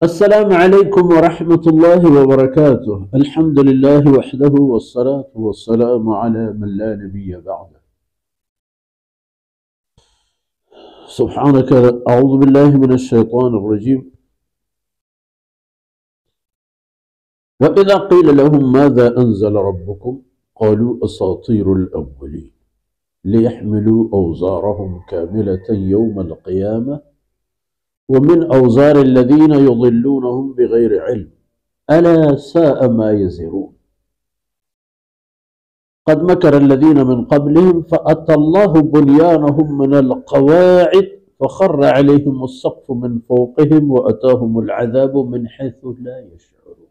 السلام عليكم ورحمة الله وبركاته. الحمد لله وحده والصلاة والسلام على من لا نبي بعده. سبحانك. أعوذ بالله من الشيطان الرجيم. وإذا قيل لهم ماذا أنزل ربكم قالوا أساطير الأولين ليحملوا أوزارهم كاملة يوم القيامة ومن أوزار الذين يضلونهم بغير علم ألا ساء ما يزرون. قد مكر الذين من قبلهم فأتى الله بنيانهم من القواعد فخر عليهم السقف من فوقهم وأتاهم العذاب من حيث لا يشعرون.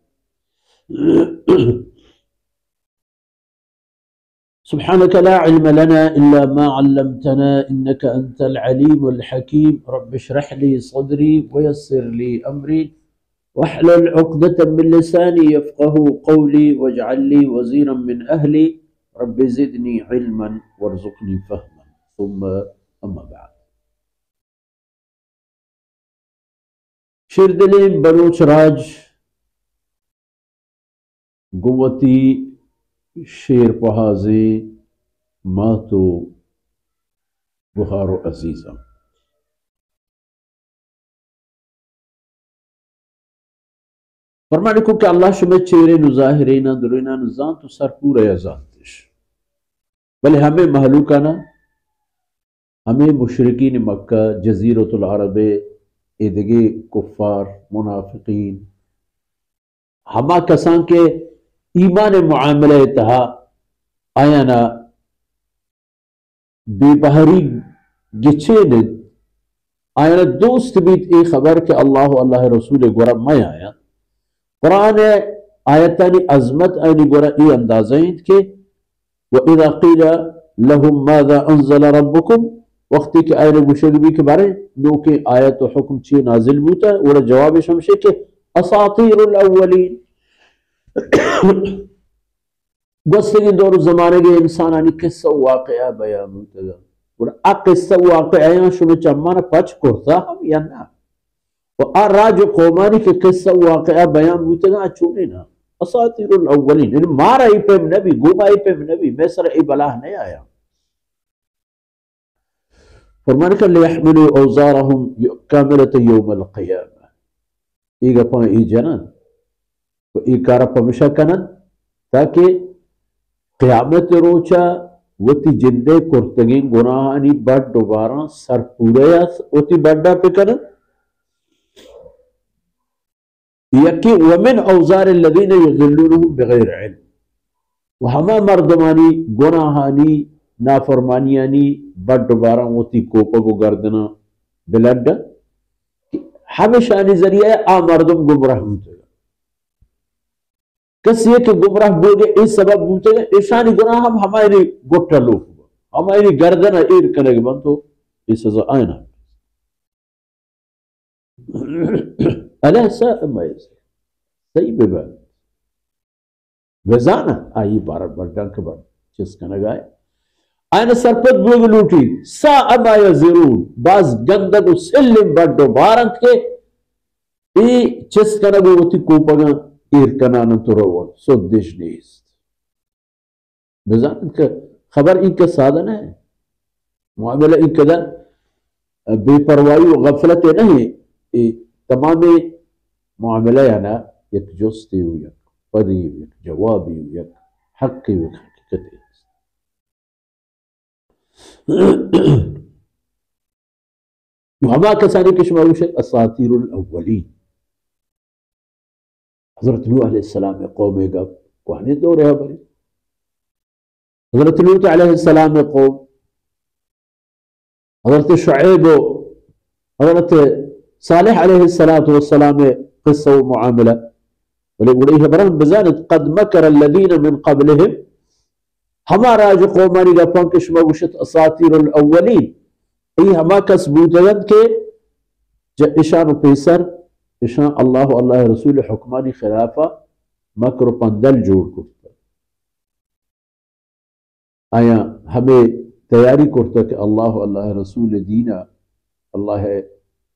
سبحانك لا علم لنا إلا ما علمتنا إنك أنت العليم الحكيم. رب اشرح لي صدري ويسر لي أمري واحلل عقدة من لساني يفقه قولي واجعل لي وزيرا من أهلي رب زدني علما وارزقني فهما. ثم أما بعد. شيردلين بلوچ راج قوتي شیر پهازي ماتو بخارو عزيزا. فرمانكم كالله شما چهرين ظاهرين درينا نزان تو سر پورا يزانتش بل همه محلوکانا همه مشرکین مکہ جزیرۃ العرب ادگے کفار منافقین ہما کسان کے ایمان معاملہ تہا آیانا بے بہری گچھین آیانا دوست بیت ای خبر کہ اللہ رسول گورا میں آیا قرآن آیتانی عظمت آئینی گورا ای اندازیں کہ وَإِذَا قِيلَ لَهُمْ مَاذَا أَنزَلَ رَبُّكُمْ وقتی کہ آئین مشربی کے بارے نو کہ آیت و حکم چی نازل بوتا ہے اور جواب شمشے کہ اساطیر الاولین گوستگی دور زمانے کے انسانانی قصہ واقعہ بیان ہوتا ہے اور آ قصہ واقعہ شما چمانا پچ کرتا ہم یا نا و آ راج قومانی کے قصہ واقعہ بیان ہوتا ہے چونے نا اساطیر الاولین یعنی مارا ہی پہ نبی گوما ہی پہ نبی میں سر ای بلاہ نہیں آیا فرمانے کہ لیحملوا اوزارهم کاملة یوم القیامة ایگا پا ای جنن و ای کارا پا مشکنن تاکہ قیامت روچا وتی جندے کرتگین گناہانی بڑھ دوبارہ سر پورے وتی بڑھا پکنن یکی ومن اوزار الذین یضلونهم بغیر علم و ہما مردمانی گناہانی نافرمانیانی بڑھ دوبارہ وتی کوپا کو گردنا بلڈا ہمیشانی ذریعہ آ مردم گمراہ ہوتے گا کسی ہے کہ گمراہ بول گئے اس سبب ہوتے گا ایشانی گناہ ہم ہماری گٹا لوگ ہماری گردنا ایر کرے گا بند تو اس سزا آئینا علیہ السلام صحیح بے بات وزانا آئی بارہ بڑھا کبھر چیز کا نگائے آئین سرپت بوگ لوٹی سا اما یزرون باز گندگ و سلم بڑھو بارند کے ای چیز کا نگو ہوتی کوپگا ایر کنانا تو روان سو دیش نیست بزانت کا خبر ای کا سادن ہے معاملہ ای کدا بے پروائی و غفلت نہیں تمام معاملہ یانا یک جستی و یک پدی و یک جوابی و یک حقی و حقیقتی وہما کسانی کشماروش اساطیر الاولین حضرت نوح علیہ السلام قوم گا کوہنے دو رہا بری حضرت لوط علیہ السلام قوم حضرت شعیب حضرت صالح علیہ السلام قصہ و معاملہ وليه برهم بزانت قد مكر الذين من قبلهم ہمارا جو قومانی کا پنکش موشت اساطیر الاولین ای ہما کس بودند کے جا اشان پیسر اشان اللہ رسول حکمانی خلافہ مکر پندل جوڑ کرتا آیا ہمیں تیاری کرتا کہ اللہ رسول دینا اللہ